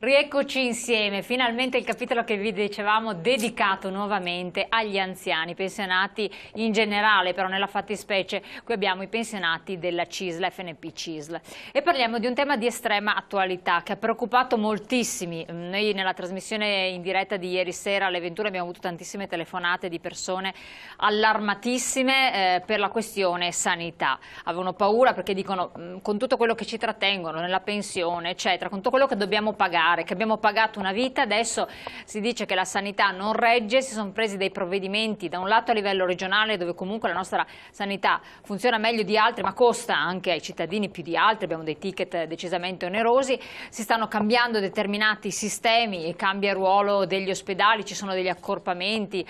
Rieccoci insieme, finalmente il capitolo che vi dicevamo dedicato nuovamente agli anziani, pensionati in generale, però nella fattispecie qui abbiamo i pensionati della CISL, FNP CISL, e parliamo di un tema di estrema attualità che ha preoccupato moltissimi. Noi nella trasmissione in diretta di ieri sera alle 21 abbiamo avuto tantissime telefonate di persone allarmatissime per la questione sanità. Avevano paura perché dicono con tutto quello che ci trattengono nella pensione eccetera, con tutto quello che dobbiamo pagare, che abbiamo pagato una vita, adesso si dice che la sanità non regge, si sono presi dei provvedimenti da un lato a livello regionale dove comunque la nostra sanità funziona meglio di altri ma costa anche ai cittadini più di altri, abbiamo dei ticket decisamente onerosi, si stanno cambiando determinati sistemi e cambia il ruolo degli ospedali, ci sono degli accorpamenti,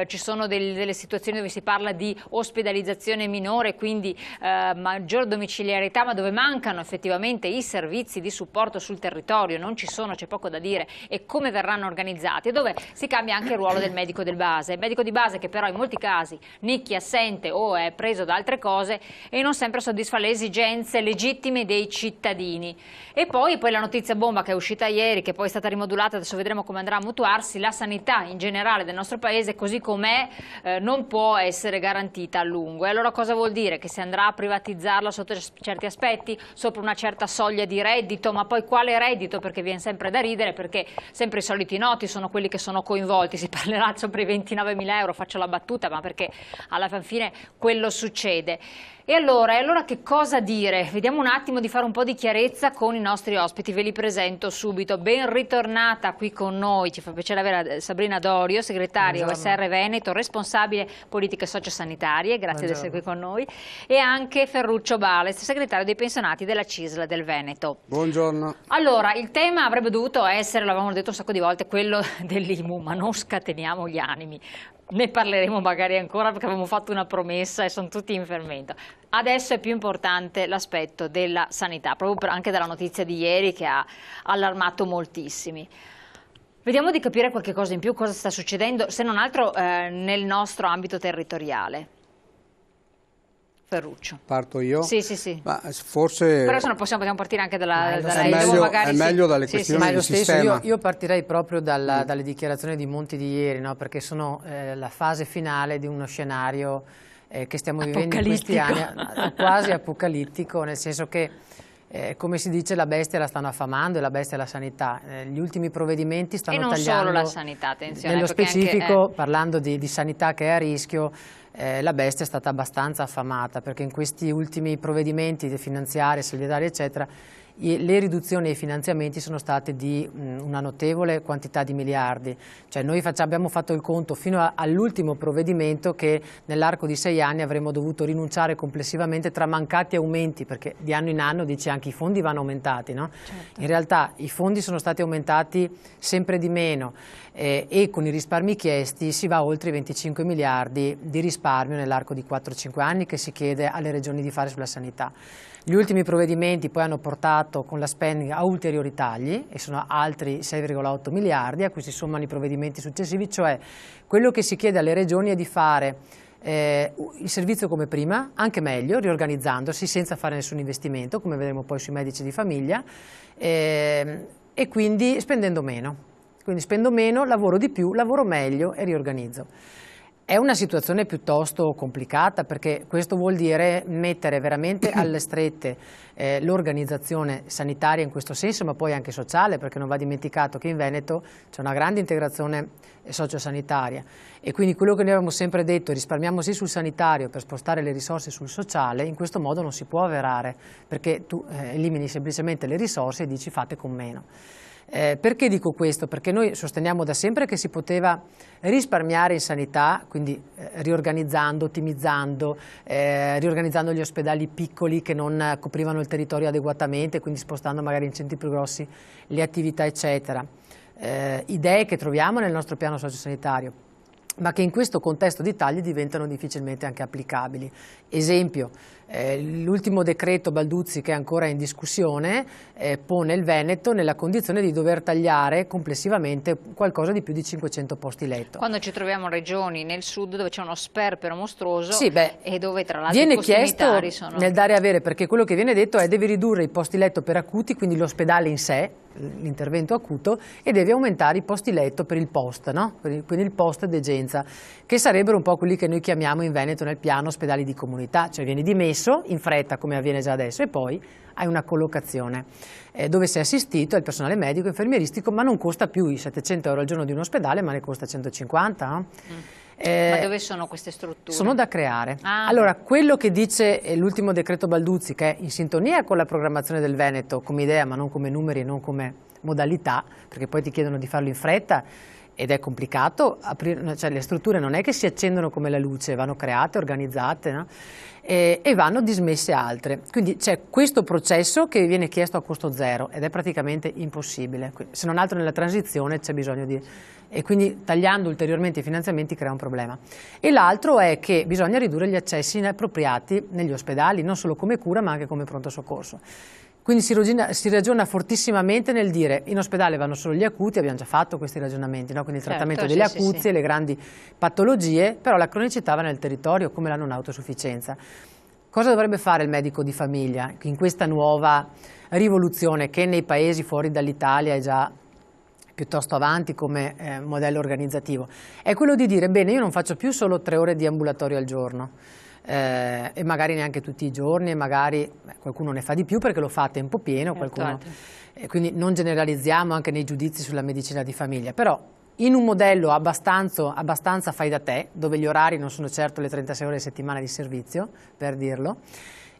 ci sono delle situazioni dove si parla di ospedalizzazione minore, quindi maggior domiciliarità, ma dove mancano effettivamente i servizi di supporto sul territorio, non ci sono, c'è poco da dire, e come verranno organizzati, e dove si cambia anche il ruolo del medico del base, il medico di base che però in molti casi nicchia, assente o è preso da altre cose e non sempre soddisfa le esigenze legittime dei cittadini. E poi la notizia bomba che è uscita ieri, che poi è stata rimodulata, adesso vedremo come andrà a mutuarsi, la sanità in generale del nostro paese così com'è non può essere garantita a lungo. E allora cosa vuol dire? Che si andrà a privatizzarla sotto certi aspetti, sopra una certa soglia di reddito, ma poi quale reddito? Perché viene sempre da ridere, perché sempre i soliti noti sono quelli che sono coinvolti, si parlerà sopra i 29.000 euro, faccio la battuta, ma perché alla fine quello succede. E allora che cosa dire? Vediamo un attimo di fare un po' di chiarezza con i nostri ospiti, ve li presento subito. Ben ritornata qui con noi, ci fa piacere avere Sabrina Dorio, segretaria OSR Veneto, responsabile politiche sociosanitarie, grazie di essere qui con noi, e anche Ferruccio Bales, segretario dei pensionati della CISL del Veneto. Buongiorno. Allora, il tema avrebbe dovuto essere, l'avevamo detto un sacco di volte, quello dell'IMU, ma non scateniamo gli animi. Ne parleremo magari ancora perché avevamo fatto una promessa e sono tutti in fermento. Adesso è più importante l'aspetto della sanità, proprio anche dalla notizia di ieri che ha allarmato moltissimi. Vediamo di capire qualche cosa in più, cosa sta succedendo, se non altro nel nostro ambito territoriale. Ferruccio. Parto io? Sì. Ma forse... Però se no possiamo partire anche è meglio dalle questioni di sistema. Io partirei proprio dalle dichiarazioni di Monti di ieri, no? Perché sono la fase finale di uno scenario che stiamo vivendo in questi anni, quasi apocalittico, nel senso che come si dice, la bestia la stanno affamando e la bestia è la sanità. Gli ultimi provvedimenti stanno tagliando... E non solo la sanità, attenzione. Nello specifico, anche, parlando di sanità che è a rischio, la bestia è stata abbastanza affamata, perché in questi ultimi provvedimenti finanziari, solidari, eccetera, le riduzioni ai finanziamenti sono state di una notevole quantità di miliardi. Cioè noi abbiamo fatto il conto fino all'ultimo provvedimento che nell'arco di 6 anni avremmo dovuto rinunciare complessivamente tra mancati aumenti, perché di anno in anno dice anche i fondi vanno aumentati, no? Certo. In realtà i fondi sono stati aumentati sempre di meno e con i risparmi chiesti si va oltre i 25 miliardi di risparmio nell'arco di 4-5 anni che si chiede alle regioni di fare sulla sanità. Gli ultimi provvedimenti poi hanno portato con la spending a ulteriori tagli e sono altri 6,8 miliardi a cui si sommano i provvedimenti successivi, cioè quello che si chiede alle regioni è di fare il servizio come prima, anche meglio, riorganizzandosi senza fare nessun investimento, come vedremo poi sui medici di famiglia, e quindi spendendo meno. Quindi spendo meno, lavoro di più, lavoro meglio e riorganizzo. È una situazione piuttosto complicata perché questo vuol dire mettere veramente alle strette l'organizzazione sanitaria in questo senso, ma poi anche sociale, perché non va dimenticato che in Veneto c'è una grande integrazione sociosanitaria e quindi quello che noi abbiamo sempre detto, risparmiamo sì sul sanitario per spostare le risorse sul sociale, in questo modo non si può avverare, perché tu elimini semplicemente le risorse e dici fate con meno. Perché dico questo? Perché noi sosteniamo da sempre che si poteva risparmiare in sanità, quindi riorganizzando, ottimizzando, riorganizzando gli ospedali piccoli che non coprivano il territorio adeguatamente, quindi spostando magari in centri più grossi le attività eccetera. Idee che troviamo nel nostro piano sociosanitario, ma che in questo contesto di tagli diventano difficilmente anche applicabili. Esempio, L'ultimo decreto Balduzzi, che è ancora in discussione, pone il Veneto nella condizione di dover tagliare complessivamente qualcosa di più di 500 posti letto. Quando ci troviamo regioni nel sud dove c'è uno sperpero mostruoso, sì, e dove tra l'altro viene i costi chiesto unitari sono... nel dare e avere, perché quello che viene detto è devi ridurre i posti letto per acuti, quindi l'ospedale in sé, l'intervento acuto, e devi aumentare i posti letto per il post, no? Quindi il post degenza, che sarebbero un po' quelli che noi chiamiamo in Veneto nel piano ospedali di comunità, cioè vieni dimesso in fretta come avviene già adesso e poi hai una collocazione dove sei assistito, è il personale medico, infermieristico, ma non costa più i 700 euro al giorno di un ospedale, ma ne costa 150. No? Ma dove sono queste strutture? Sono da creare. Allora, quello che dice l'ultimo decreto Balduzzi, che è in sintonia con la programmazione del Veneto come idea, ma non come numeri e non come modalità, perché poi ti chiedono di farlo in fretta ed è complicato, cioè le strutture non è che si accendono come la luce, vanno create, organizzate, no? E vanno dismesse altre. Quindi c'è questo processo che viene chiesto a costo zero ed è praticamente impossibile. Se non altro nella transizione c'è bisogno di... e quindi tagliando ulteriormente i finanziamenti crea un problema. E l'altro è che bisogna ridurre gli accessi inappropriati negli ospedali, non solo come cura ma anche come pronto soccorso. Quindi si ragiona fortissimamente nel dire in ospedale vanno solo gli acuti, abbiamo già fatto questi ragionamenti, no? Quindi il trattamento delle acuzie, le grandi patologie, però la cronicità va nel territorio come la non autosufficienza. Cosa dovrebbe fare il medico di famiglia in questa nuova rivoluzione che nei paesi fuori dall'Italia è già piuttosto avanti come modello organizzativo? È quello di dire bene, io non faccio più solo 3 ore di ambulatorio al giorno, e magari neanche tutti i giorni, e magari qualcuno ne fa di più perché lo fa a tempo pieno, qualcuno, quindi non generalizziamo anche nei giudizi sulla medicina di famiglia, però in un modello abbastanza fai da te, dove gli orari non sono certo le 36 ore a settimana di servizio, per dirlo,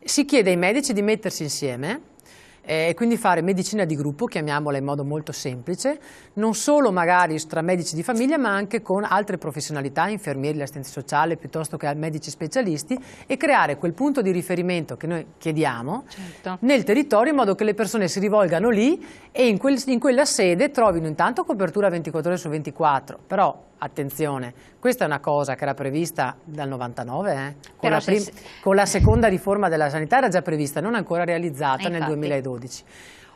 si chiede ai medici di mettersi insieme e quindi fare medicina di gruppo, chiamiamola in modo molto semplice, non solo magari tra medici di famiglia ma anche con altre professionalità, infermieri, l'assistenza sociale piuttosto che medici specialisti, e creare quel punto di riferimento che noi chiediamo nel territorio in modo che le persone si rivolgano lì e in quella sede trovino intanto copertura 24 ore su 24, però attenzione, questa è una cosa che era prevista dal 99, con la seconda riforma della sanità era già prevista, non ancora realizzata nel 2012.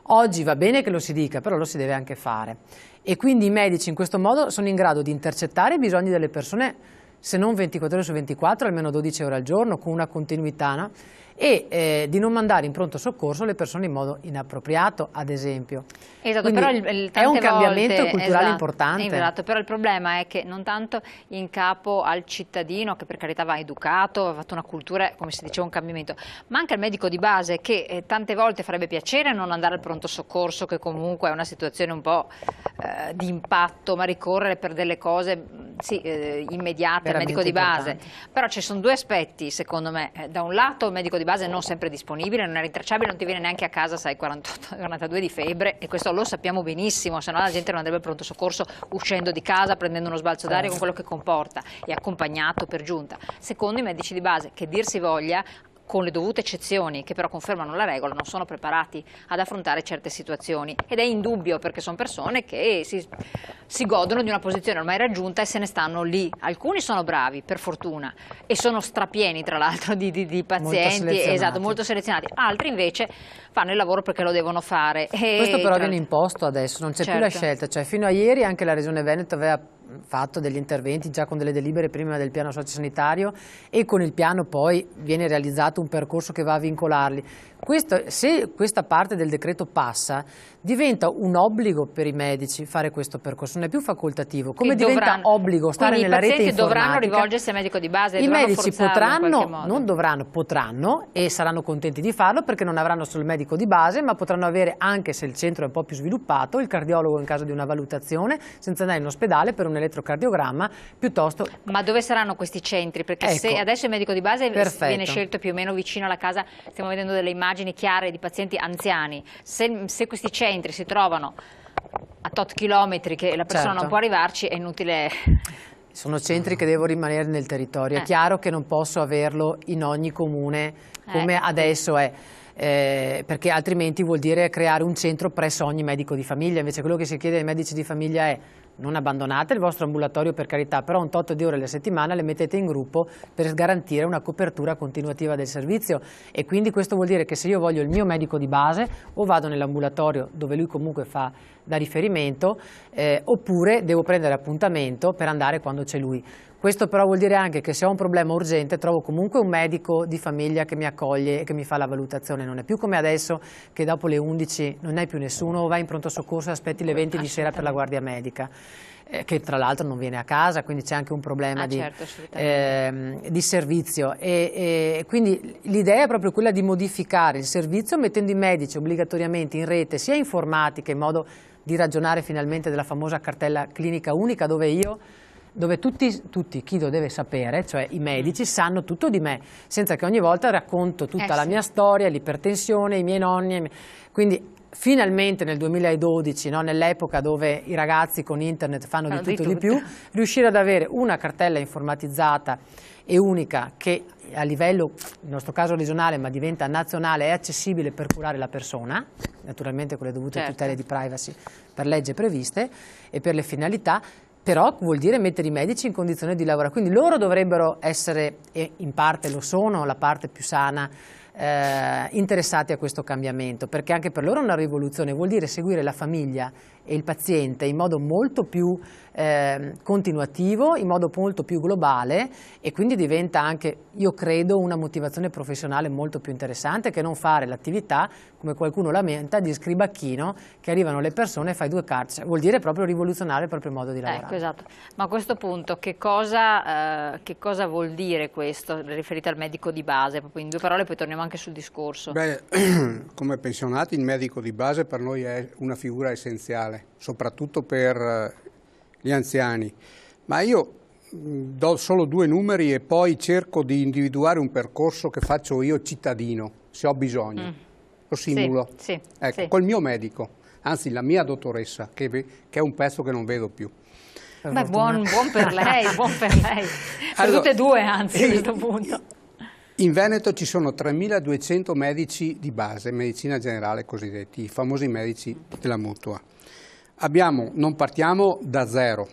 Oggi va bene che lo si dica, però lo si deve anche fare. E quindi i medici in questo modo sono in grado di intercettare i bisogni delle persone, se non 24 ore su 24, almeno 12 ore al giorno, con una continuità, no? E di non mandare in pronto soccorso le persone in modo inappropriato, ad esempio. Esatto, però è un cambiamento culturale importante. Esatto, però il problema è che non tanto in capo al cittadino, che per carità va educato, va fatto una cultura, come si diceva, un cambiamento, ma anche al medico di base, che tante volte farebbe piacere non andare al pronto soccorso, che comunque è una situazione un po' di impatto, ma ricorrere per delle cose immediate al medico di base. Però ci sono 2 aspetti, secondo me. Da un lato il medico di base non sempre disponibile, non è rintracciabile, non ti viene neanche a casa, sai, 42 di febbre, e questo lo sappiamo benissimo, se no la gente non andrebbe al pronto soccorso uscendo di casa, prendendo uno sbalzo d'aria con quello che comporta, e accompagnato per giunta. Secondo, i medici di base, che dir si voglia, con le dovute eccezioni che però confermano la regola, non sono preparati ad affrontare certe situazioni, ed è indubbio perché sono persone che si godono di una posizione ormai raggiunta e se ne stanno lì. Alcuni sono bravi, per fortuna, e sono strapieni tra l'altro di pazienti, molto selezionati, altri invece fanno il lavoro perché lo devono fare. Questo però viene imposto adesso, non c'è più la scelta, cioè fino a ieri anche la Regione Veneto aveva fatto degli interventi già con delle delibere prima del piano sociosanitario, e con il piano poi viene realizzato un percorso che va a vincolarli. Se questa parte del decreto passa, diventa un obbligo per i medici fare questo percorso, non è più facoltativo, come diventa obbligo stare nella rete informatica. I pazienti dovranno rivolgersi al medico di base, i medici potranno e saranno contenti di farlo, perché non avranno solo il medico di base, ma potranno avere, anche se il centro è un po' più svilupato, il cardiologo in caso di una valutazione, senza andare in ospedale per un elettrocardiogramma piuttosto. Ma dove saranno questi centri? Perché se adesso il medico di base viene scelto più o meno vicino alla casa, stiamo vedendo delle immagini chiare di pazienti anziani, se questi centri si trovano a tot chilometri che la persona non può arrivarci, è inutile. Sono centri che devono rimanere nel territorio, è chiaro che non posso averlo in ogni comune come adesso è. perché altrimenti vuol dire creare un centro presso ogni medico di famiglia. Invece quello che si chiede ai medici di famiglia è: non abbandonate il vostro ambulatorio, per carità, però un tot di ore alla settimana le mettete in gruppo per garantire una copertura continuativa del servizio. E quindi questo vuol dire che se io voglio il mio medico di base, o vado nell'ambulatorio dove lui comunque fa da riferimento, oppure devo prendere appuntamento per andare quando c'è lui. Questo però vuol dire anche che se ho un problema urgente trovo comunque un medico di famiglia che mi accoglie e che mi fa la valutazione. Non è più come adesso, che dopo le 11 non hai più nessuno, vai in pronto soccorso e aspetti le 20 di sera per la guardia medica, che tra l'altro non viene a casa, quindi c'è anche un problema di servizio. E quindi l'idea è proprio quella di modificare il servizio mettendo i medici obbligatoriamente in rete, sia informatica, in modo di ragionare finalmente della famosa cartella clinica unica, dove tutti chi lo deve sapere, cioè i medici, sanno tutto di me, senza che ogni volta racconto tutta la mia storia, l'ipertensione, i miei nonni. Quindi finalmente nel 2012, no, nell'epoca dove i ragazzi con internet fanno di tutto e di più, riuscire ad avere una cartella informatizzata e unica che a livello, nel nostro caso regionale, ma diventa nazionale, è accessibile per curare la persona, naturalmente con le dovute tutele di privacy per legge previste e per le finalità. Però vuol dire mettere i medici in condizione di lavorare, quindi loro dovrebbero essere, e in parte lo sono, la parte più sana, interessati a questo cambiamento, perché anche per loro è una rivoluzione, vuol dire seguire la famiglia e il paziente in modo molto più continuativo, in modo molto più globale, e quindi diventa anche, io credo, una motivazione professionale molto più interessante che non fare l'attività, come qualcuno lamenta, di scribacchino, che arrivano le persone e fai 2 carte. Vuol dire proprio rivoluzionare il proprio modo di lavorare. Ecco, esatto. Ma a questo punto che cosa vuol dire questo riferito al medico di base? Proprio in 2 parole, poi torniamo anche sul discorso. Beh, come pensionati il medico di base per noi è una figura essenziale, soprattutto per gli anziani. Ma io do solo 2 numeri e poi cerco di individuare un percorso che faccio io cittadino, se ho bisogno. Lo simulo. Ecco, col mio medico, anzi la mia dottoressa, che è un pezzo che non vedo più. Beh, buon per lei, buon per lei. Allora, tutte e 2 anzi a questo punto. In Veneto ci sono 3.200 medici di base, medicina generale cosiddetti, i famosi medici della mutua. Non partiamo da zero,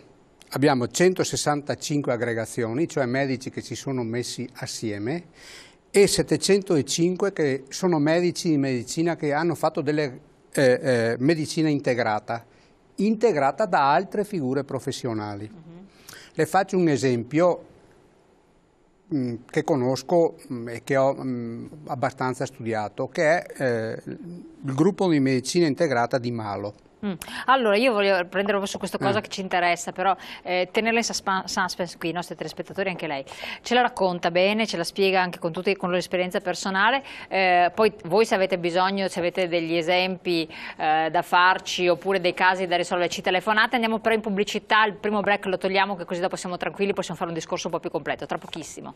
abbiamo 165 aggregazioni, cioè medici che si sono messi assieme, e 705 che sono medici di medicina che hanno fatto delle medicina integrata da altre figure professionali. Le faccio un esempio che conosco e che ho abbastanza studiato, che è il gruppo di medicina integrata di Malo. Allora io voglio prendere proprio su questa cosa che ci interessa, però tenerla in suspense qui, i nostri telespettatori, anche lei ce la racconta bene, ce la spiega anche con l'esperienza personale, poi voi se avete bisogno, se avete degli esempi da farci oppure dei casi da risolvere, ci telefonate. Andiamo però in pubblicità, il primo break lo togliamo, che così dopo siamo tranquilli, possiamo fare un discorso un po' più completo, tra pochissimo.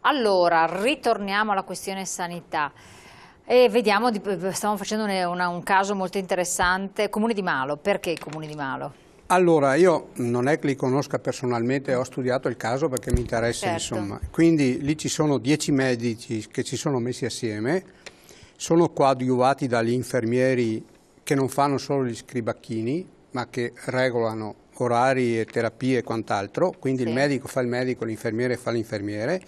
Allora, ritorniamo alla questione sanità e vediamo, stiamo facendo un caso molto interessante, Comune di Malo. Perché Comune di Malo? Allora, io non è che li conosca personalmente, ho studiato il caso perché mi interessa, insomma. Quindi lì ci sono 10 medici che si sono messi assieme, sono coadiuvati dagli infermieri che non fanno solo gli scribacchini, ma che regolano orari e terapie e quant'altro, quindi il medico fa il medico, l'infermiere fa l'infermiere.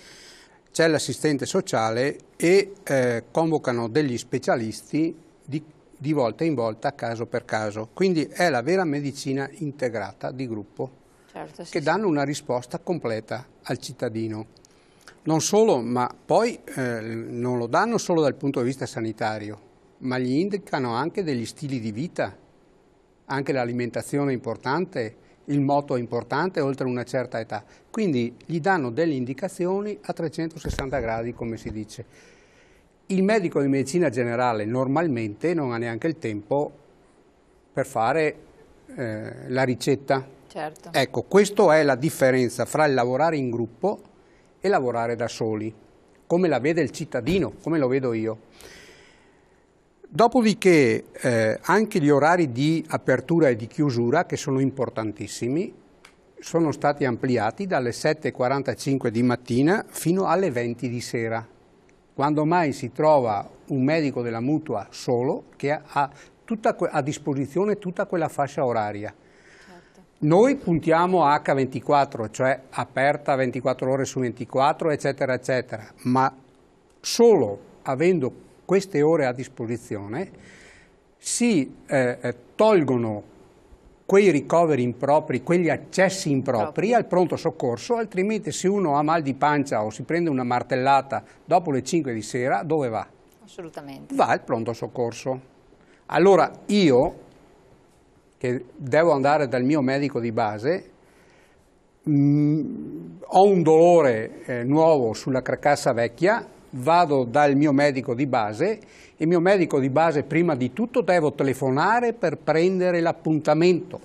C'è l'assistente sociale e convocano degli specialisti di volta in volta, caso per caso. Quindi è la vera medicina integrata di gruppo, che danno una risposta completa al cittadino. Non solo, ma poi non lo danno solo dal punto di vista sanitario, ma gli indicano anche degli stili di vita, anche l'alimentazione è importante, il moto è importante oltre una certa età, quindi gli danno delle indicazioni a 360 gradi, come si dice. Il medico di medicina generale normalmente non ha neanche il tempo per fare la ricetta. Ecco, questa è la differenza fra il lavorare in gruppo e lavorare da soli, come la vede il cittadino, come lo vedo io. Dopodiché anche gli orari di apertura e di chiusura, che sono importantissimi, sono stati ampliati dalle 7:45 di mattina fino alle 20 di sera, quando mai si trova un medico della mutua solo che ha a disposizione tutta quella fascia oraria. Certo. Noi puntiamo a H24, cioè aperta 24 ore su 24, eccetera, eccetera, ma solo avendo queste ore a disposizione si tolgono quei ricoveri impropri, quegli accessi impropri al pronto soccorso, altrimenti se uno ha mal di pancia o si prende una martellata dopo le 5 di sera, dove va? Assolutamente. Va al pronto soccorso. Allora io, che devo andare dal mio medico di base, ho un dolore nuovo sulla carcassa vecchia, vado dal mio medico di base. Il mio medico di base prima di tutto devo telefonare per prendere l'appuntamento,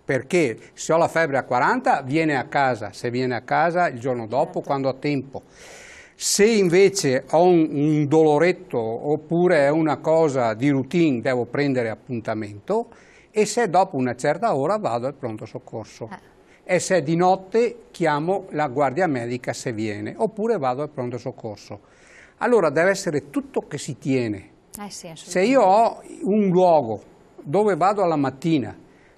perché se ho la febbre a 40 viene a casa, se viene a casa il giorno dopo quando ho tempo. Se invece ho un doloretto oppure è una cosa di routine devo prendere appuntamento, e se dopo una certa ora vado al pronto soccorso. E se è di notte chiamo la guardia medica se viene, oppure vado al pronto soccorso. Allora deve essere tutto che si tiene. Sì, se io ho un luogo dove vado alla mattina,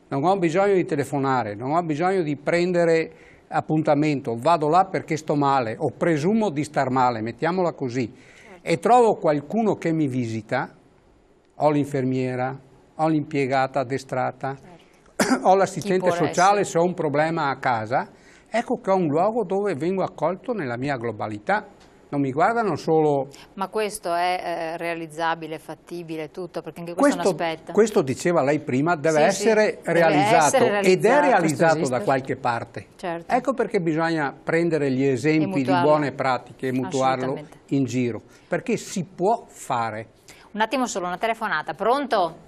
non ho bisogno di telefonare, non ho bisogno di prendere appuntamento, vado là perché sto male o presumo di star male, mettiamola così, e trovo qualcuno che mi visita, ho l'infermiera, ho l'impiegata addestrata, ho l'assistente sociale se ho un problema a casa, ecco che ho un luogo dove vengo accolto nella mia globalità. Non mi guardano solo... Ma questo è realizzabile, fattibile, tutto, perché anche questo è un aspetto. Questo diceva lei prima, deve essere realizzato, ed è realizzato da qualche parte. Certo. Ecco perché bisogna prendere gli esempi di buone pratiche e mutuarlo in giro, perché si può fare. Un attimo solo, una telefonata. Pronto?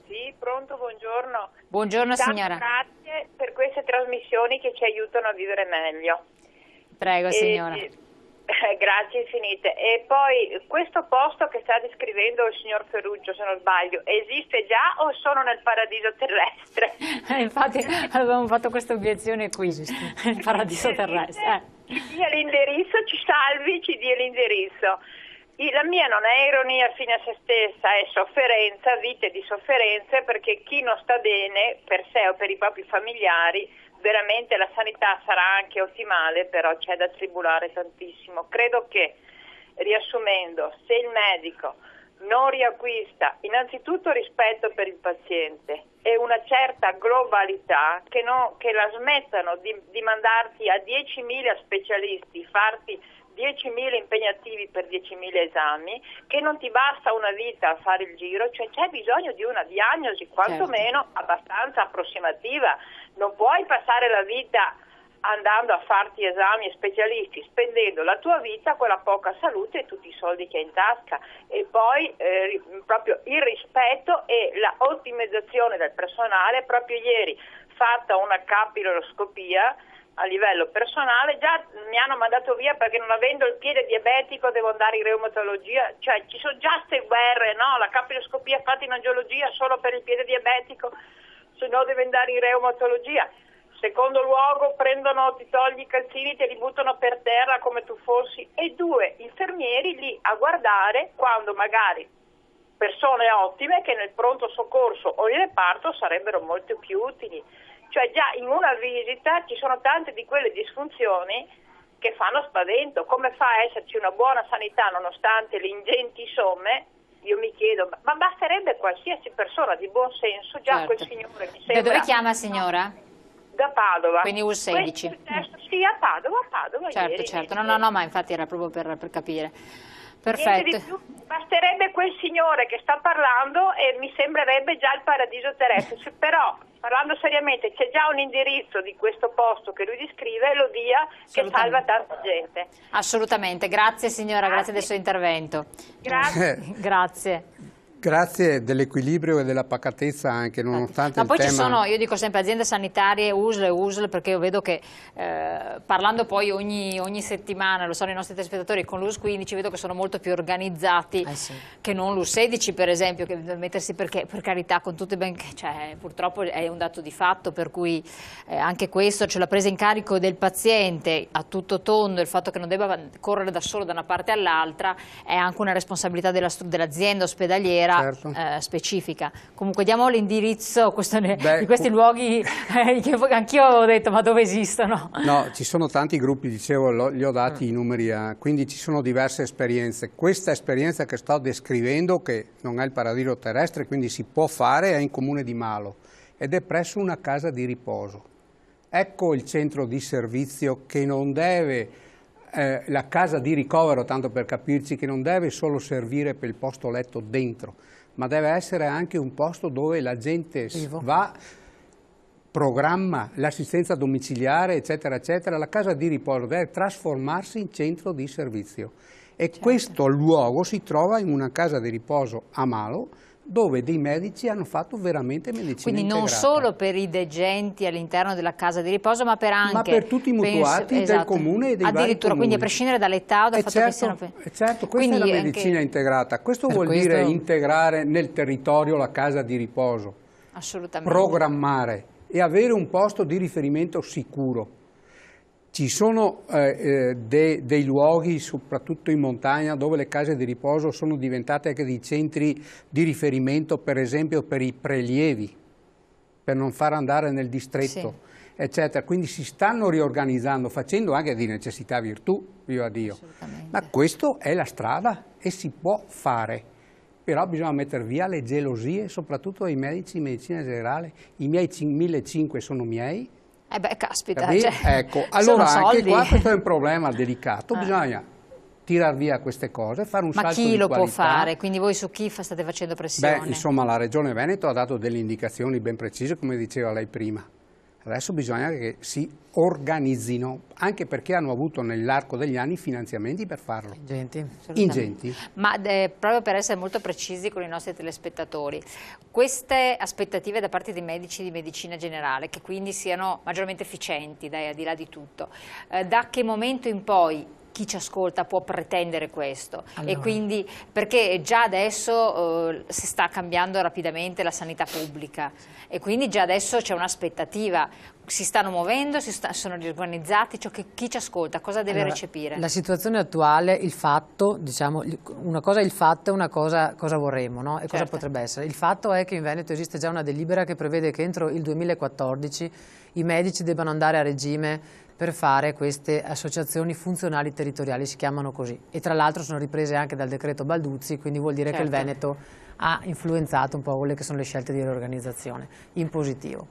Sì, pronto, buongiorno. Buongiorno signora. Grazie per queste trasmissioni che ci aiutano a vivere meglio. Prego signora. Grazie infinite. E poi questo posto che sta descrivendo il signor Ferruccio, se non sbaglio, esiste già o sono nel paradiso terrestre? Infatti avevamo fatto questa obiezione qui, nel paradiso terrestre. Ci dia l'indirizzo, ci salvi, ci dia l'indirizzo. La mia non è ironia fine a se stessa, è sofferenza, vite di sofferenze, perché chi non sta bene per sé o per i propri familiari, veramente la sanità sarà anche ottimale, però c'è da tribulare tantissimo. Credo che, riassumendo, se il medico non riacquista innanzitutto rispetto per il paziente e una certa globalità, che la smettano di mandarti a 10.000 specialisti, farti 10.000 impegnativi per 10.000 esami, che non ti basta una vita a fare il giro, cioè c'è bisogno di una diagnosi quantomeno abbastanza approssimativa. Non puoi passare la vita andando a farti esami e specialisti, spendendo la tua vita, quella poca salute e tutti i soldi che hai in tasca, e poi proprio il rispetto e la ottimizzazione del personale. Proprio ieri fatta una capiloscopia a livello personale, già mi hanno mandato via perché non avendo il piede diabetico devo andare in reumatologia, cioè ci sono già ste guerre, no? La capiloscopia fatta in angiologia solo per il piede diabetico, se no deve andare in reumatologia. Secondo luogo ti togli i calzini, te li buttano per terra come tu fossi, e 2 infermieri lì a guardare quando magari persone ottime che nel pronto soccorso o in reparto sarebbero molto più utili. Cioè già in una visita ci sono tante di quelle disfunzioni che fanno spavento. Come fa a esserci una buona sanità nonostante le ingenti somme? Io mi chiedo, ma basterebbe qualsiasi persona di buon senso, già quel signore mi sembra... Da dove chiama signora? Da Padova. Quindi U16. Sì, a Padova certo, ieri. Certo, no, ma infatti era proprio per capire. Perfetto. Basterebbe quel signore che sta parlando e mi sembrerebbe già il paradiso terrestre. Però, parlando seriamente, c'è già un indirizzo di questo posto che lui descrive, lo dia, che salva tanta gente. Assolutamente, grazie signora, grazie del suo intervento. Grazie. Grazie. Grazie dell'equilibrio e della pacatezza anche, nonostante Ma poi il tema... ci sono, io dico sempre, aziende sanitarie, USL e USL, perché io vedo che parlando poi ogni settimana, lo sanno i nostri telespettatori, con l'US 15 vedo che sono molto più organizzati sì. che non l'US 16 per esempio, che mettersi, perché per carità con tutte cioè, purtroppo è un dato di fatto, per cui anche questo, cioè la presa in carico del paziente a tutto tondo, il fatto che non debba correre da solo da una parte all'altra, è anche una responsabilità dell'azienda ospedaliera, certo, specifica. Comunque diamo l'indirizzo di questi luoghi che anch'io ho detto ma dove esistono? No, ci sono tanti gruppi, dicevo, gli ho dati i numeri, quindi ci sono diverse esperienze. Questa esperienza che sto descrivendo, che non è il paradiso terrestre, quindi si può fare, è in Comune di Malo ed è presso una casa di riposo. Ecco il centro di servizio che non deve, la casa di ricovero, tanto per capirci, che non deve solo servire per il posto letto dentro, ma deve essere anche un posto dove la gente va, programma l'assistenza domiciliare, eccetera, eccetera. La casa di riposo deve trasformarsi in centro di servizio e certo, questo luogo si trova in una casa di riposo a Malo, dove dei medici hanno fatto veramente medicina Quindi integrata. Non solo per i degenti all'interno della casa di riposo, ma per tutti i mutuati del comune e dei vari addirittura, quindi a prescindere dall'età o dal fatto che siano... Certo, questa è la medicina integrata. Questo vuol dire integrare nel territorio la casa di riposo. Assolutamente. Programmare e avere un posto di riferimento sicuro. Ci sono dei luoghi, soprattutto in montagna, dove le case di riposo sono diventate anche dei centri di riferimento, per esempio per i prelievi, per non far andare nel distretto, sì, eccetera. Quindi si stanno riorganizzando, facendo anche di necessità virtù, viva Dio. Ma questa è la strada e si può fare. Però bisogna mettere via le gelosie, soprattutto ai medici di medicina generale. I miei 1.500 sono miei. Caspita, ecco, allora anche soldi. qua questo è un problema delicato, bisogna tirar via queste cose, fare un salto di qualità. Ma chi lo può fare? Quindi voi su chi state facendo pressione? Beh, insomma, la Regione Veneto ha dato delle indicazioni ben precise, come diceva lei prima. Adesso bisogna che si organizzino, anche perché hanno avuto nell'arco degli anni finanziamenti per farlo. Ingenti. Ma proprio per essere molto precisi con i nostri telespettatori, queste aspettative da parte dei medici di medicina generale, che quindi siano maggiormente efficienti, dai, al di là di tutto, da che momento in poi chi ci ascolta può pretendere questo? Allora. E quindi, perché già adesso si sta cambiando rapidamente la sanità pubblica e quindi già adesso c'è un'aspettativa, si stanno muovendo, sono riorganizzati, cioè che chi ci ascolta cosa deve recepire? La situazione attuale, il fatto, diciamo, una cosa è il fatto e una cosa vorremmo, no? E cosa potrebbe essere? Il fatto è che in Veneto esiste già una delibera che prevede che entro il 2014 i medici debbano andare a regime per fare queste associazioni funzionali territoriali, si chiamano così, e tra l'altro sono riprese anche dal decreto Balduzzi, quindi vuol dire che il Veneto ha influenzato un po' quelle che sono le scelte di riorganizzazione, in positivo.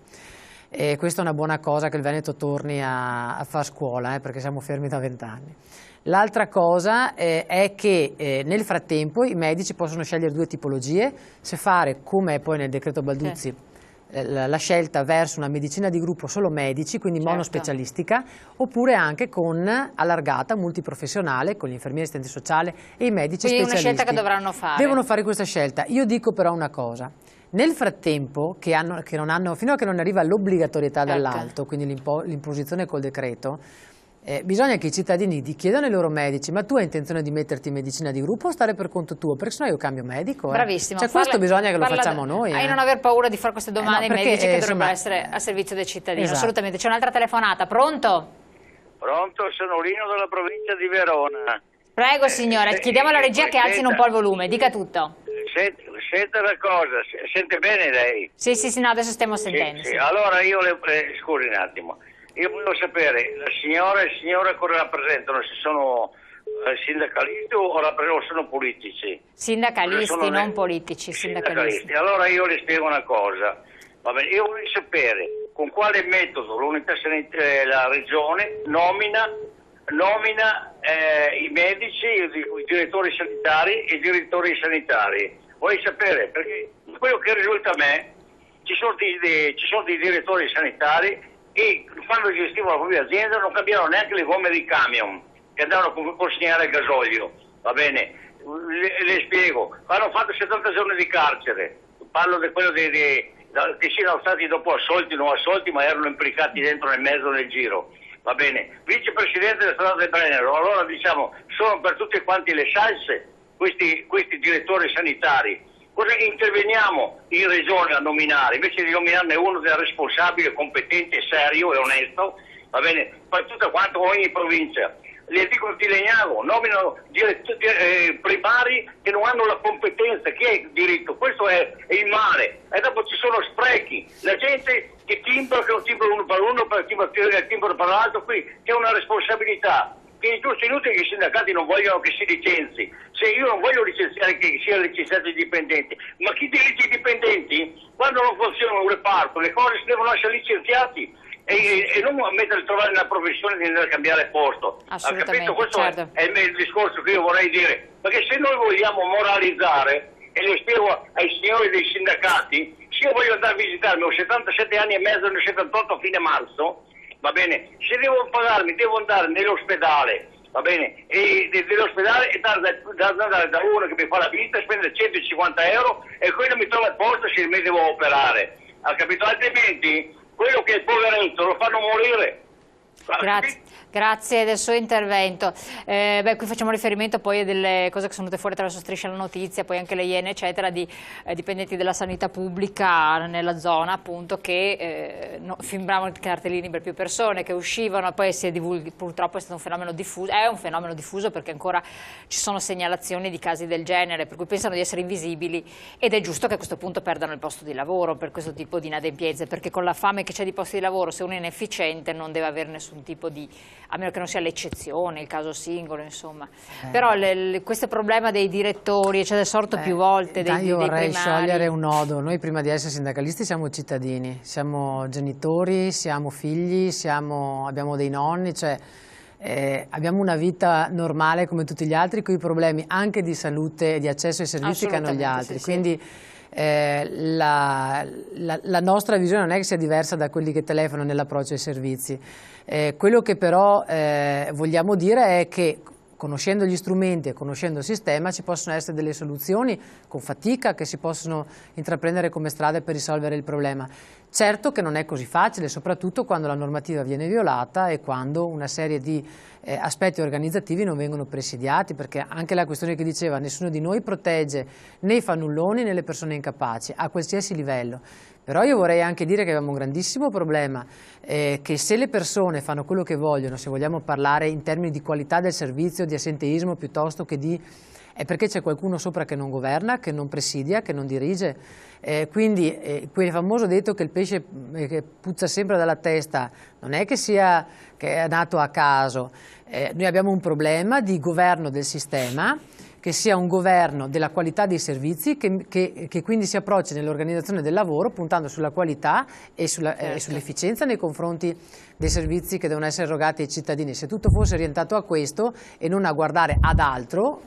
E questa è una buona cosa che il Veneto torni a far scuola, perché siamo fermi da 20 anni. L'altra cosa è che nel frattempo i medici possono scegliere due tipologie, se fare, come è poi nel decreto Balduzzi, la scelta verso una medicina di gruppo solo medici, quindi monospecialistica, oppure anche con allargata, multiprofessionale, con gli infermieri, assistenti sociali e i medici quindi specialisti. È una scelta che dovranno fare. Devono fare questa scelta. Io dico però una cosa. Nel frattempo, fino a che non arriva l'obbligatorietà dall'alto, quindi l'imposizione col decreto, bisogna che i cittadini chiedano ai loro medici: ma tu hai intenzione di metterti in medicina di gruppo o stare per conto tuo? Perché sennò io cambio medico. Bravissimo. Cioè, questo bisogna che lo facciamo noi. Non aver paura di fare queste domande ai medici che dovrebbero essere a servizio dei cittadini. Esatto. Assolutamente. C'è un'altra telefonata. Pronto? Pronto, sono Lino dalla provincia di Verona. Prego signora, chiediamo alla regia che alzino un po' il volume, dica tutto. Senta una cosa, sente bene lei? Sì, no, adesso stiamo sentendo. Sì. Allora io scusi un attimo, io volevo sapere, la signora e il signore cosa rappresentano, se sono sindacalisti o sono politici? Sindacalisti, non politici, sindacalisti. Allora io le spiego una cosa, va bene, io voglio sapere con quale metodo l'unità sanitaria, la regione nomina i medici, i direttori sanitari e i direttori sanitari. Voglio sapere, perché quello che risulta a me, ci sono dei direttori sanitari che quando gestivano la propria azienda non cambiavano neanche le gomme dei camion che andavano a consegnare il gasolio, va bene? le spiego, hanno fatto 70 giorni di carcere, parlo di quello che siano stati dopo assolti, non assolti, ma erano implicati dentro nel mezzo nel giro, va bene, vicepresidente della strada del Brennero, allora diciamo sono per tutti quanti le salse questi direttori sanitari. Cosa interveniamo in regione a nominare? Invece di nominarne uno del responsabile, competente, serio e onesto, va bene, per tutta quanto ogni provincia. Le dico di Legnano, nominano primari che non hanno la competenza, chi è il diritto? Questo è il male. E dopo ci sono sprechi, la gente che timbra, che non timbra uno per uno, timbra per l'altro, qui c'è una responsabilità. Che è giusto inutile che i sindacati non vogliono che si licenzi. Se io non voglio licenziare che siano licenziati i dipendenti, ma chi dirige i dipendenti, quando non funziona un reparto, le cose si devono essere licenziati e non mettere trovare una professione di andare a cambiare posto. Ha capito? Questo certo. è il discorso che io vorrei dire. Perché se noi vogliamo moralizzare, e lo spiego ai signori dei sindacati, se io voglio andare a visitarmi, ho 77 anni e mezzo, nel 78 a fine marzo, va bene, se devo pagarmi, devo andare nell'ospedale, va bene, e dell'ospedale e andare da uno che mi fa la visita, spendere 150 euro e quello mi trova il posto se mi devo operare. Ha capito? Altrimenti quello che è il poveretto lo fanno morire. Grazie del suo intervento. Qui facciamo riferimento poi a delle cose che sono venute fuori attraverso Striscia la Notizia, poi anche le Iene eccetera, di dipendenti della sanità pubblica nella zona appunto che filmavano i cartellini per più persone, che uscivano, poi purtroppo è stato un fenomeno diffuso, è un fenomeno diffuso perché ancora ci sono segnalazioni di casi del genere, per cui pensano di essere invisibili ed è giusto che a questo punto perdano il posto di lavoro per questo tipo di inadempienze, perché con la fame che c'è di posti di lavoro, se uno è inefficiente non deve avere nessun tipo di, a meno che non sia l'eccezione, il caso singolo, insomma. Però questo problema dei direttori, è sorto più volte dei primari. Io vorrei sciogliere un nodo. Noi prima di essere sindacalisti siamo cittadini, siamo genitori, siamo figli, abbiamo dei nonni, cioè abbiamo una vita normale come tutti gli altri, con i problemi anche di salute e di accesso ai servizi che hanno gli altri. Sì, quindi la nostra visione non è che sia diversa da quelli che telefonano nell'approccio ai servizi. Quello che però vogliamo dire è che conoscendo gli strumenti e conoscendo il sistema ci possono essere delle soluzioni con fatica che si possono intraprendere come strade per risolvere il problema. Certo che non è così facile, soprattutto quando la normativa viene violata e quando una serie di aspetti organizzativi non vengono presidiati, perché anche la questione che diceva nessuno di noi protegge né i fannulloni né le persone incapaci a qualsiasi livello. Però io vorrei anche dire che abbiamo un grandissimo problema, che se le persone fanno quello che vogliono, se vogliamo parlare in termini di qualità del servizio, di assenteismo piuttosto che di... è perché c'è qualcuno sopra che non governa, che non presidia, che non dirige. Quindi quel famoso detto che il pesce che puzza sempre dalla testa non è che è nato a caso. Noi abbiamo un problema di governo del sistema, che sia un governo della qualità dei servizi, che quindi si approcci nell'organizzazione del lavoro puntando sulla qualità e sull'efficienza nei confronti dei servizi che devono essere erogati ai cittadini. Se tutto fosse orientato a questo e non a guardare ad altro,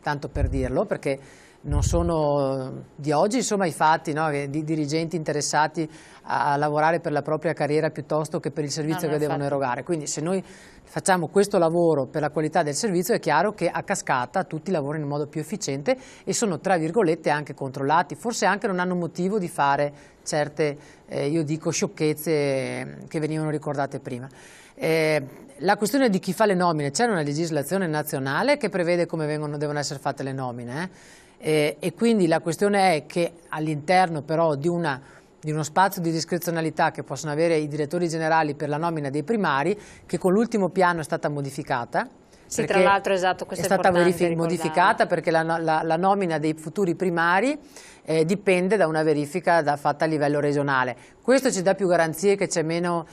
tanto per dirlo, perché non sono di oggi insomma i fatti, no? Di dirigenti interessati a lavorare per la propria carriera piuttosto che per il servizio che devono erogare. Quindi se noi facciamo questo lavoro per la qualità del servizio è chiaro che a cascata tutti lavorano in modo più efficiente e sono tra virgolette anche controllati, forse anche non hanno motivo di fare certe, io dico, sciocchezze che venivano ricordate prima. La questione di chi fa le nomine, c'è una legislazione nazionale che prevede come devono essere fatte le nomine, e quindi la questione è che all'interno però di uno spazio di discrezionalità che possono avere i direttori generali per la nomina dei primari, che con l'ultimo piano è stata modificata. Sì, tra l'altro, esatto, questo è stata modificata perché la nomina dei futuri primari dipende da una verifica fatta a livello regionale. Questo ci dà più garanzie che c'è meno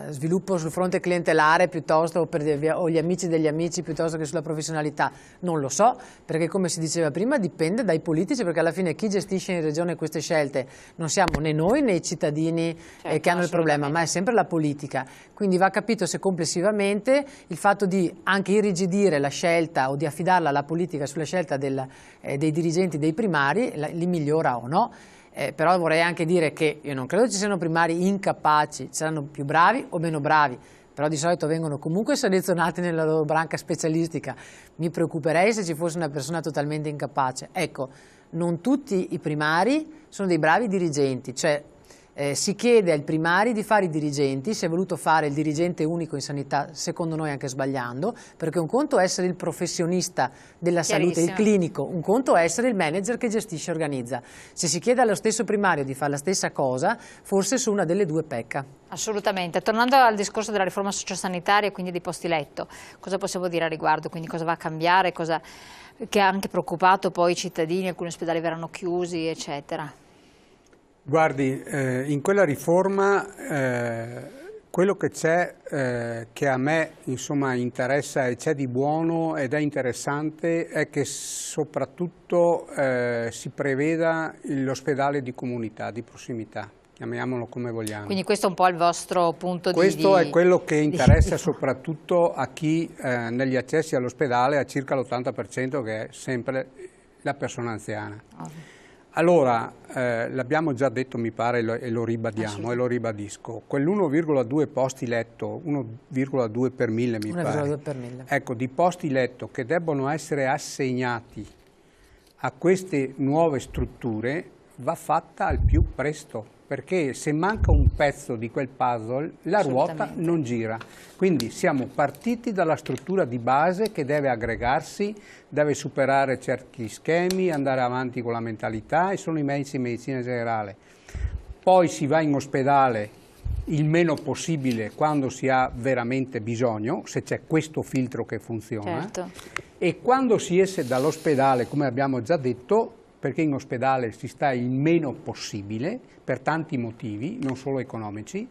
sviluppo sul fronte clientelare piuttosto o gli amici degli amici piuttosto che sulla professionalità, non lo so, perché come si diceva prima dipende dai politici, perché alla fine chi gestisce in regione queste scelte non siamo né noi né i cittadini che hanno il problema, ma è sempre la politica. Quindi va capito se complessivamente il fatto di anche irrigidire la scelta o di affidarla alla politica sulla scelta dei dirigenti dei primari li migliora o no. Però vorrei anche dire che io non credo ci siano primari incapaci, ci saranno più bravi o meno bravi, però di solito vengono comunque selezionati nella loro branca specialistica. Mi preoccuperei se ci fosse una persona totalmente incapace. Ecco, non tutti i primari sono dei bravi dirigenti, cioè si chiede ai primari di fare i dirigenti. Si è voluto fare il dirigente unico in sanità, secondo noi anche sbagliando, perché un conto è essere il professionista della salute, il clinico, un conto è essere il manager che gestisce e organizza. Se si chiede allo stesso primario di fare la stessa cosa, forse su una delle due pecca. Assolutamente. Tornando al discorso della riforma sociosanitaria e quindi dei posti letto, cosa possiamo dire a riguardo? Quindi cosa va a cambiare, cosa che ha anche preoccupato poi i cittadini, alcuni ospedali verranno chiusi, eccetera? Guardi, in quella riforma quello che c'è, che a me insomma interessa e c'è di buono ed è interessante, è che soprattutto si preveda l'ospedale di comunità, di prossimità, chiamiamolo come vogliamo. Quindi questo è un po' il vostro punto di vista? Questo è quello che interessa soprattutto a chi negli accessi all'ospedale ha circa l'80% che è sempre la persona anziana. Allora, l'abbiamo già detto mi pare e lo ribadiamo e lo ribadisco, quell'1,2 posti letto, 1,2 per 1000 mi pare, per 1000. Ecco, di posti letto che debbono essere assegnati a queste nuove strutture va fatta al più presto, perché se manca un pezzo di quel puzzle la ruota non gira. Quindi siamo partiti dalla struttura di base che deve aggregarsi, deve superare certi schemi, andare avanti con la mentalità e sono i medici di medicina generale. Poi si va in ospedale il meno possibile quando si ha veramente bisogno, se c'è questo filtro che funziona, certo. E quando si esce dall'ospedale, come abbiamo già detto, perché in ospedale si sta il meno possibile, per tanti motivi, non solo economici,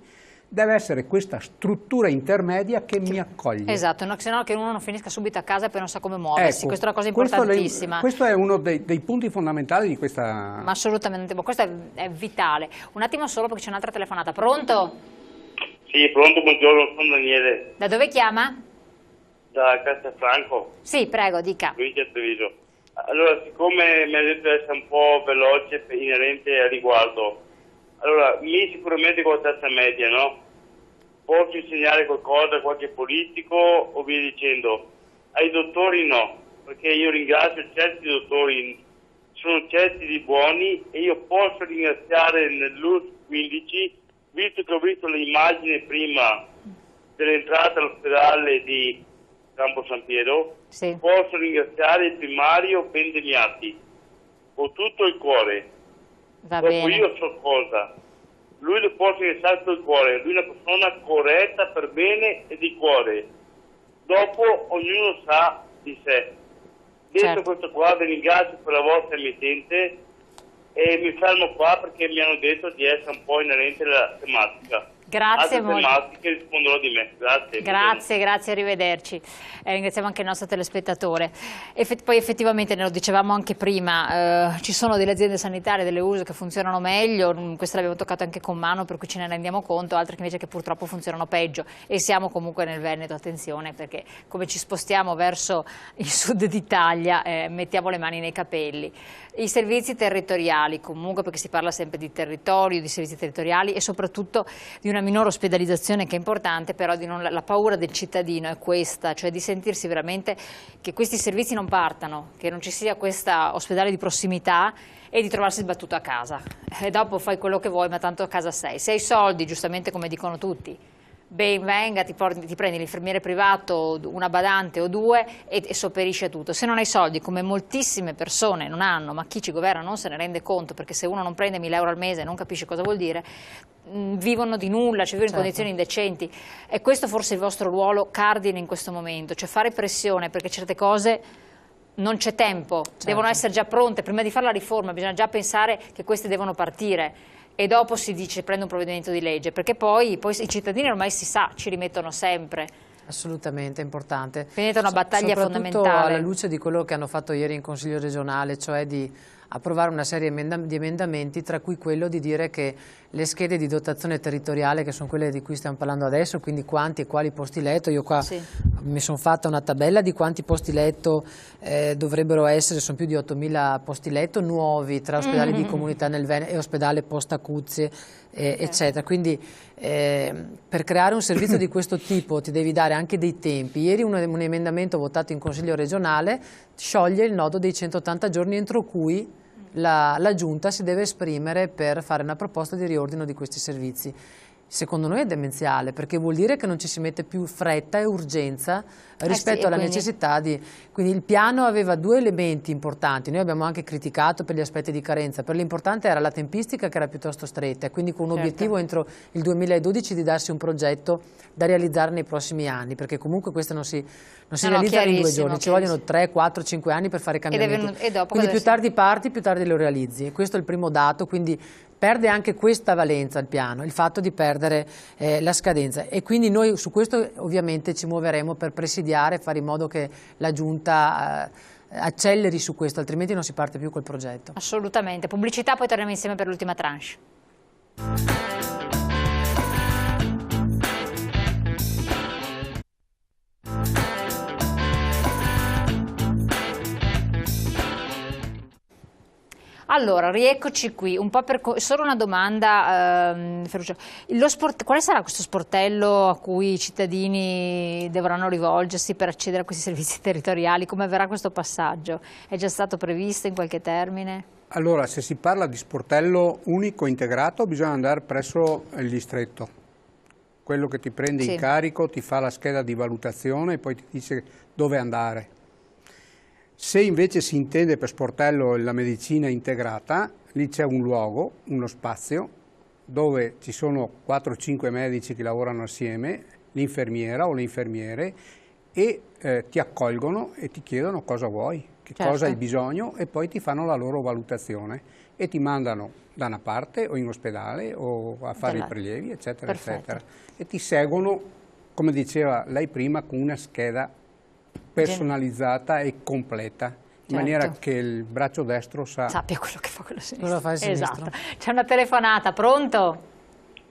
deve essere questa struttura intermedia che mi accoglie. Esatto, no, se no che uno non finisca subito a casa e poi non sa come muoversi, ecco, questa è una cosa importantissima. Questo è uno dei punti fondamentali di questa... Ma assolutamente, questo è vitale. Un attimo solo perché c'è un'altra telefonata. Pronto? Sì, pronto, buongiorno, sono Daniele. Da dove chiama? Da Castelfranco. Sì, prego, dica. Luigi Treviso. Allora, siccome mi ha detto di essere un po' veloce inerente al riguardo, allora, sicuramente con la terza media, no? Posso insegnare qualcosa a qualche politico o via dicendo? Ai dottori no, perché io ringrazio certi dottori, sono certi di buoni e io posso ringraziare nell'US 15, visto che ho visto le immagini prima dell'entrata all'ospedale di Campo San Piero, sì. Posso ringraziare il primario Bendemiati con tutto il cuore. Va Dopo bene. Io so cosa, lui lo posso ringraziare con il cuore, lui è una persona corretta per bene e di cuore. Dopo ognuno sa di sé. Detto questo qua, vi ringrazio per la vostra emittente e mi fermo qua perché mi hanno detto di essere un po' inerente alla tematica. Grazie molto. Tematiche risponderò di me. Grazie. Grazie, arrivederci. Ringraziamo anche il nostro telespettatore. Poi effettivamente, ne lo dicevamo anche prima, ci sono delle aziende sanitarie, delle USL che funzionano meglio, queste l'abbiamo toccato anche con mano per cui ce ne rendiamo conto, altre che invece che purtroppo funzionano peggio e siamo comunque nel Veneto, attenzione, perché come ci spostiamo verso il sud d'Italia mettiamo le mani nei capelli. I servizi territoriali comunque, perché si parla sempre di territorio, di servizi territoriali e soprattutto di una minore ospedalizzazione che è importante, però la paura del cittadino è questa, cioè di sentirsi veramente che questi servizi non partano, che non ci sia questa ospedale di prossimità e di trovarsi sbattuto a casa. E dopo fai quello che vuoi, ma tanto a casa sei. Se hai soldi, giustamente come dicono tutti, ben venga, ti prendi l'infermiere privato, una badante o due e sopperisce tutto. Se non hai soldi, come moltissime persone non hanno, ma chi ci governa non se ne rende conto, perché se uno non prende 1.000 euro al mese e non capisce cosa vuol dire, vivono di nulla, cioè vivono in condizioni indecenti. E questo forse è il vostro ruolo cardine in questo momento, cioè fare pressione perché certe cose non c'è tempo, devono essere già pronte. Prima di fare la riforma bisogna già pensare che queste devono partire. E dopo si dice prende un provvedimento di legge, perché poi i cittadini ormai si sa, ci rimettono sempre. Assolutamente, è importante. Quindi è una battaglia fondamentale. Soprattutto alla luce di quello che hanno fatto ieri in Consiglio regionale, cioè di approvare una serie di emendamenti, tra cui quello di dire che le schede di dotazione territoriale, che sono quelle di cui stiamo parlando adesso, quindi quanti e quali posti letto, io qua mi sono fatta una tabella di quanti posti letto dovrebbero essere, sono più di 8.000 posti letto nuovi tra ospedali di comunità nel Veneto e ospedale post-acuzie eccetera. Quindi per creare un servizio di questo tipo ti devi dare anche dei tempi. Ieri un emendamento votato in Consiglio regionale scioglie il nodo dei 180 giorni entro cui la Giunta si deve esprimere per fare una proposta di riordino di questi servizi. Secondo noi è demenziale, perché vuol dire che non ci si mette più fretta e urgenza rispetto alla necessità di... Quindi il piano aveva due elementi importanti, noi abbiamo anche criticato per gli aspetti di carenza, per l'importante era la tempistica che era piuttosto stretta, e quindi con un obiettivo entro il 2012 di darsi un progetto da realizzare nei prossimi anni, perché comunque questo non si realizza in 2 giorni, ci vogliono 3, 4, 5 anni per fare i cambiamenti. Quindi più tardi parti, più tardi lo realizzi, e questo è il primo dato, quindi perde anche questa valenza il piano, il fatto di perdere la scadenza, e quindi noi su questo ovviamente ci muoveremo per presidiare e fare in modo che la Giunta acceleri su questo, altrimenti non si parte più col progetto. Assolutamente. Pubblicità, poi torniamo insieme per l'ultima tranche. Allora, rieccoci qui, un po' solo una domanda, Ferruccio. Quale sarà questo sportello a cui i cittadini dovranno rivolgersi per accedere a questi servizi territoriali? Come avverrà questo passaggio? È già stato previsto in qualche termine? Allora, se si parla di sportello unico integrato, bisogna andare presso il distretto. Quello che ti prende in carico, ti fa la scheda di valutazione e poi ti dice dove andare. Se invece si intende per sportello la medicina integrata, lì c'è un luogo, uno spazio, dove ci sono 4-5 medici che lavorano assieme, l'infermiera o le infermiere, e ti accolgono e ti chiedono cosa vuoi, che cosa hai bisogno, e poi ti fanno la loro valutazione e ti mandano da una parte o in ospedale o a fare i prelievi, eccetera, eccetera. E ti seguono, come diceva lei prima, con una scheda personalizzata e completa, in maniera che il braccio destro sappia quello che fa quello sinistro. Quello fa il sinistro. Esatto. C'è una telefonata, pronto?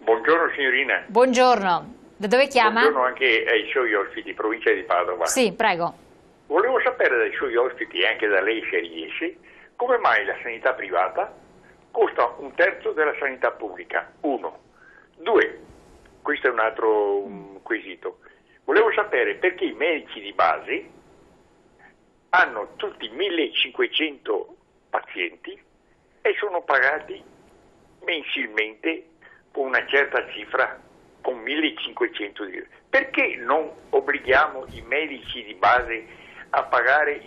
Buongiorno signorina. Buongiorno. Da dove chiama? Buongiorno anche ai suoi ospiti, provincia di Padova. Sì, prego. Volevo sapere dai suoi ospiti e anche da lei, se riesce, come mai la sanità privata costa 1/3 della sanità pubblica? 1. 2. Questo è un altro quesito. Volevo sapere perché i medici di base hanno tutti 1500 pazienti e sono pagati mensilmente con una certa cifra, con 1500 euro. Perché non obblighiamo i medici di base a pagare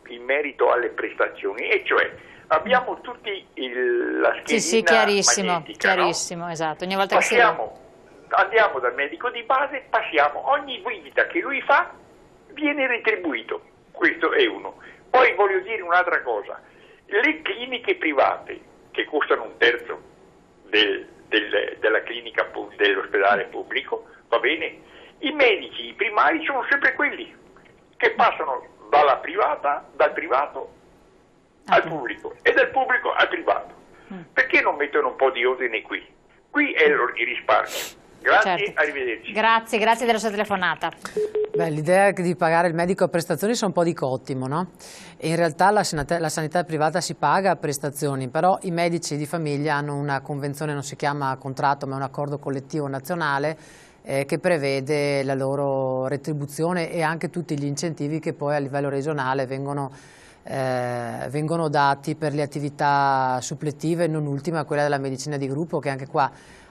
in merito alle prestazioni? E cioè abbiamo tutti la schedina magnetica, chiarissimo, no? Esatto. Ogni volta andiamo dal medico di base, passiamo, ogni visita che lui fa viene retribuito, questo è uno. Poi voglio dire un'altra cosa, le cliniche private che costano 1/3 della clinica dell'ospedale pubblico, va bene, i medici primari sono sempre quelli che passano dal privato al pubblico e dal pubblico al privato. Perché non mettono un po' di ordine qui? Qui è il risparmio. Grazie, arrivederci. Grazie della sua telefonata. L'idea di pagare il medico a prestazioni sono un po' di cottimo, no? E in realtà la sanità privata si paga a prestazioni, però i medici di famiglia hanno una convenzione, non si chiama contratto ma è un accordo collettivo nazionale che prevede la loro retribuzione e anche tutti gli incentivi che poi a livello regionale vengono dati per le attività suppletive, non ultima quella della medicina di gruppo, che anche qua,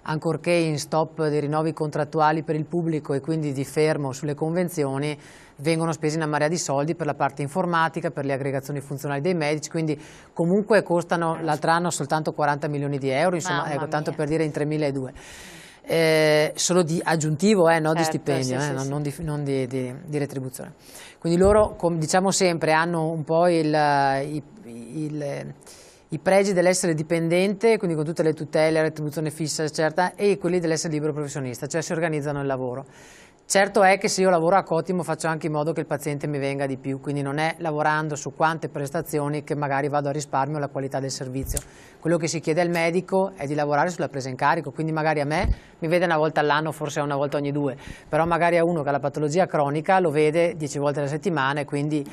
ancorché in stop dei rinnovi contrattuali per il pubblico e quindi di fermo sulle convenzioni, vengono spesi una marea di soldi per la parte informatica, per le aggregazioni funzionali dei medici, quindi comunque costano l'altro anno soltanto 40 milioni di euro, insomma, ecco, tanto per dire in 3.200. Solo di aggiuntivo, no, di stipendio, non di retribuzione. Quindi loro, diciamo sempre, hanno un po' i pregi dell'essere dipendente, quindi con tutte le tutele, la retribuzione fissa, certa, e quelli dell'essere libero professionista, cioè si organizzano il lavoro. Certo è che se io lavoro a cottimo faccio anche in modo che il paziente mi venga di più, quindi non è lavorando su quante prestazioni che magari vado a risparmio la qualità del servizio. Quello che si chiede al medico è di lavorare sulla presa in carico, quindi magari a me mi vede una volta all'anno, forse una volta ogni 2, però magari a uno che ha la patologia cronica lo vede 10 volte alla settimana, e quindi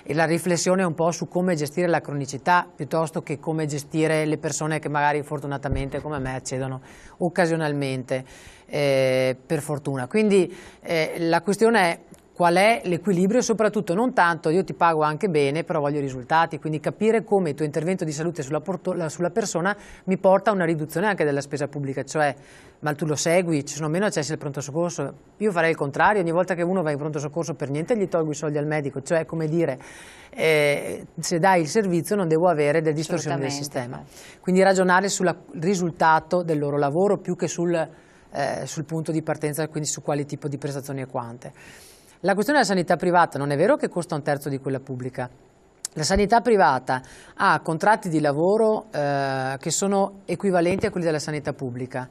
la riflessione è un po' su come gestire la cronicità piuttosto che come gestire le persone che magari fortunatamente come me accedono occasionalmente, per fortuna. Quindi la questione è: qual è l'equilibrio, e soprattutto non tanto io ti pago anche bene però voglio i risultati, quindi capire come il tuo intervento di salute sulla persona mi porta a una riduzione anche della spesa pubblica, cioè ma tu lo segui, ci sono meno accessi al pronto soccorso. Io farei il contrario, ogni volta che uno va in pronto soccorso per niente gli tolgo i soldi al medico, cioè come dire, se dai il servizio non devo avere delle distorsioni del sistema. Quindi ragionare sul risultato del loro lavoro più che sul punto di partenza, quindi su quale tipo di prestazioni e quante. La questione della sanità privata: non è vero che costa 1/3 di quella pubblica. La sanità privata ha contratti di lavoro che sono equivalenti a quelli della sanità pubblica.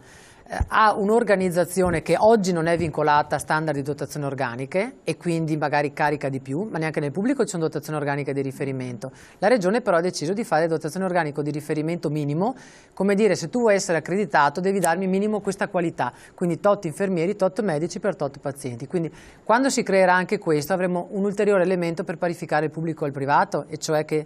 Ha un'organizzazione che oggi non è vincolata a standard di dotazione organiche e quindi magari carica di più, ma neanche nel pubblico ci sono dotazioni organiche di riferimento. La Regione però ha deciso di fare dotazione organico di riferimento minimo, come dire, se tu vuoi essere accreditato devi darmi minimo questa qualità, quindi tot infermieri, tot medici per tot pazienti. Quindi quando si creerà anche questo avremo un ulteriore elemento per parificare il pubblico al privato, e cioè che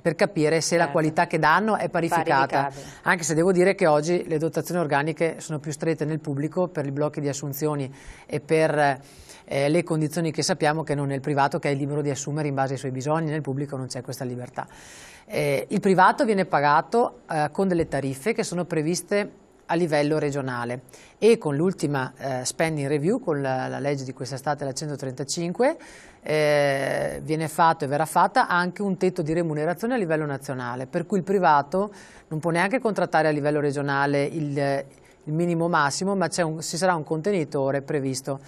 per capire se la qualità che danno è parificata, anche se devo dire che oggi le dotazioni organiche sono più strette nel pubblico per i blocchi di assunzioni e per le condizioni che sappiamo, che non nel privato, che è libero di assumere in base ai suoi bisogni. Nel pubblico non c'è questa libertà. Il privato viene pagato con delle tariffe che sono previste a livello regionale, e con l'ultima spending review, con la legge di quest'estate, la 135, viene fatto e verrà fatta anche un tetto di remunerazione a livello nazionale, per cui il privato non può neanche contrattare a livello regionale il minimo massimo, ma ci sarà un contenitore previsto.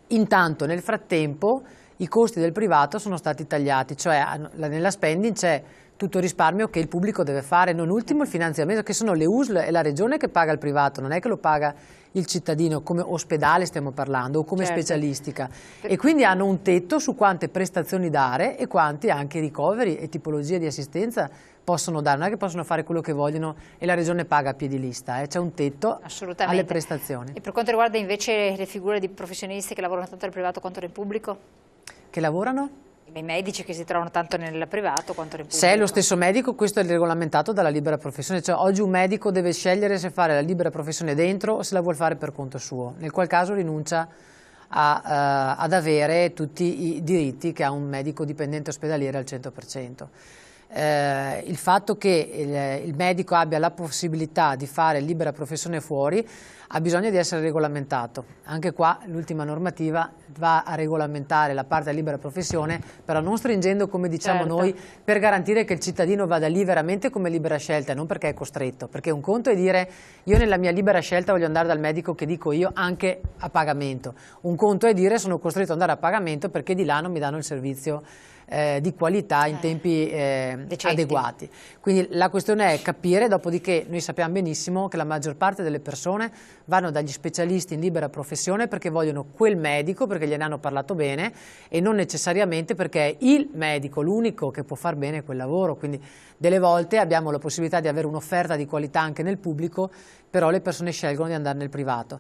Intanto nel frattempo i costi del privato sono stati tagliati, cioè nella spending c'è tutto il risparmio che il pubblico deve fare, non ultimo il finanziamento, che sono le USL e la Regione che paga il privato, non è che lo paga il cittadino, come ospedale stiamo parlando, o come specialistica, e quindi hanno un tetto su quante prestazioni dare e quanti anche ricoveri e tipologie di assistenza possono dare. Non è che possono fare quello che vogliono e la Regione paga a piedi lista, c'è un tetto alle prestazioni. E per quanto riguarda invece le figure di professionisti che lavorano tanto nel privato quanto nel pubblico? Che lavorano? I medici che si trovano tanto nel privato quanto nel pubblico. Se è lo stesso medico, questo è regolamentato dalla libera professione, cioè oggi un medico deve scegliere se fare la libera professione dentro o se la vuol fare per conto suo, nel qual caso rinuncia ad avere tutti i diritti che ha un medico dipendente ospedaliere al 100%. Il fatto che il medico abbia la possibilità di fare libera professione fuori ha bisogno di essere regolamentato. Anche qua l'ultima normativa va a regolamentare la parte della libera professione, però non stringendo come diciamo noi, per garantire che il cittadino vada lì veramente come libera scelta, non perché è costretto, perché un conto è dire io nella mia libera scelta voglio andare dal medico che dico io anche a pagamento, un conto è dire sono costretto ad andare a pagamento perché di là non mi danno il servizio di qualità in tempi adeguati. Quindi la questione è capire, dopodiché noi sappiamo benissimo che la maggior parte delle persone vanno dagli specialisti in libera professione perché vogliono quel medico, perché gliene hanno parlato bene, e non necessariamente perché è il medico l'unico che può far bene quel lavoro. Quindi delle volte abbiamo la possibilità di avere un'offerta di qualità anche nel pubblico, però le persone scelgono di andare nel privato.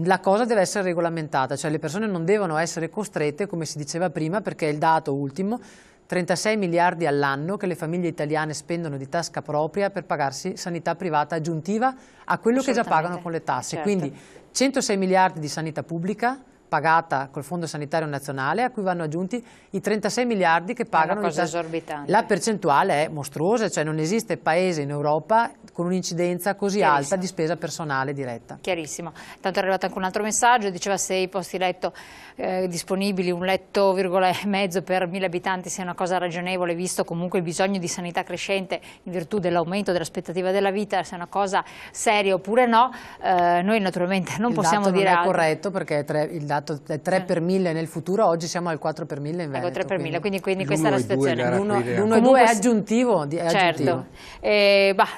La cosa deve essere regolamentata, cioè le persone non devono essere costrette, come si diceva prima, perché il dato ultimo, 36 miliardi all'anno che le famiglie italiane spendono di tasca propria per pagarsi sanità privata aggiuntiva a quello che già pagano con le tasse. Quindi 106 miliardi di sanità pubblica pagata col Fondo Sanitario Nazionale, a cui vanno aggiunti i 36 miliardi che pagano di tasse. La percentuale è mostruosa, cioè non esiste paese in Europa con un'incidenza così alta di spesa personale diretta. Chiarissimo. Tanto è arrivato anche un altro messaggio, diceva se i posti letto disponibili, un letto virgola e mezzo per 1000 abitanti sia una cosa ragionevole, visto comunque il bisogno di sanità crescente in virtù dell'aumento dell'aspettativa della vita, se è una cosa seria oppure no. Noi naturalmente non possiamo dire altro. Il dato non è corretto perché il dato dato 3 per 1000 nel futuro, oggi siamo al 4 per 1000 in Veneto. 3 per 1000, quindi questa è la situazione. L'1 e 2 è aggiuntivo. Certo,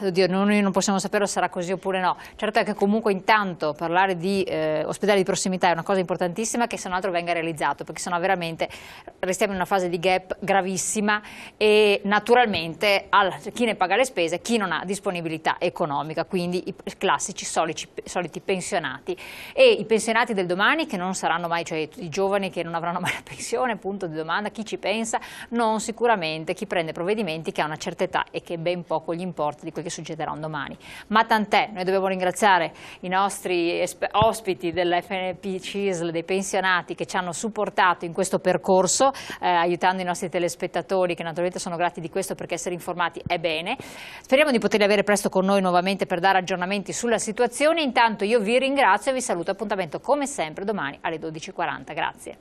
oddio, noi non possiamo sapere se sarà così oppure no. Certo è che comunque intanto parlare di ospedali di prossimità è una cosa importantissima, che se non altro venga realizzato, perché sennò veramente restiamo in una fase di gap gravissima e naturalmente chi ne paga le spese, chi non ha disponibilità economica, quindi i classici soliti pensionati e i pensionati del domani che non saranno mai, cioè i giovani che non avranno mai la pensione, punto di domanda, chi ci pensa? Non sicuramente chi prende provvedimenti che ha una certa età e che ben poco gli importa di quel che succederà un domani. Ma tant'è, noi dobbiamo ringraziare i nostri ospiti dell'FNP CISL, dei pensionati che ci hanno supportato in questo percorso, aiutando i nostri telespettatori che naturalmente sono grati di questo, perché essere informati è bene. Speriamo di poterli avere presto con noi nuovamente per dare aggiornamenti sulla situazione. Intanto io vi ringrazio e vi saluto, appuntamento come sempre domani alle 12:40. Grazie.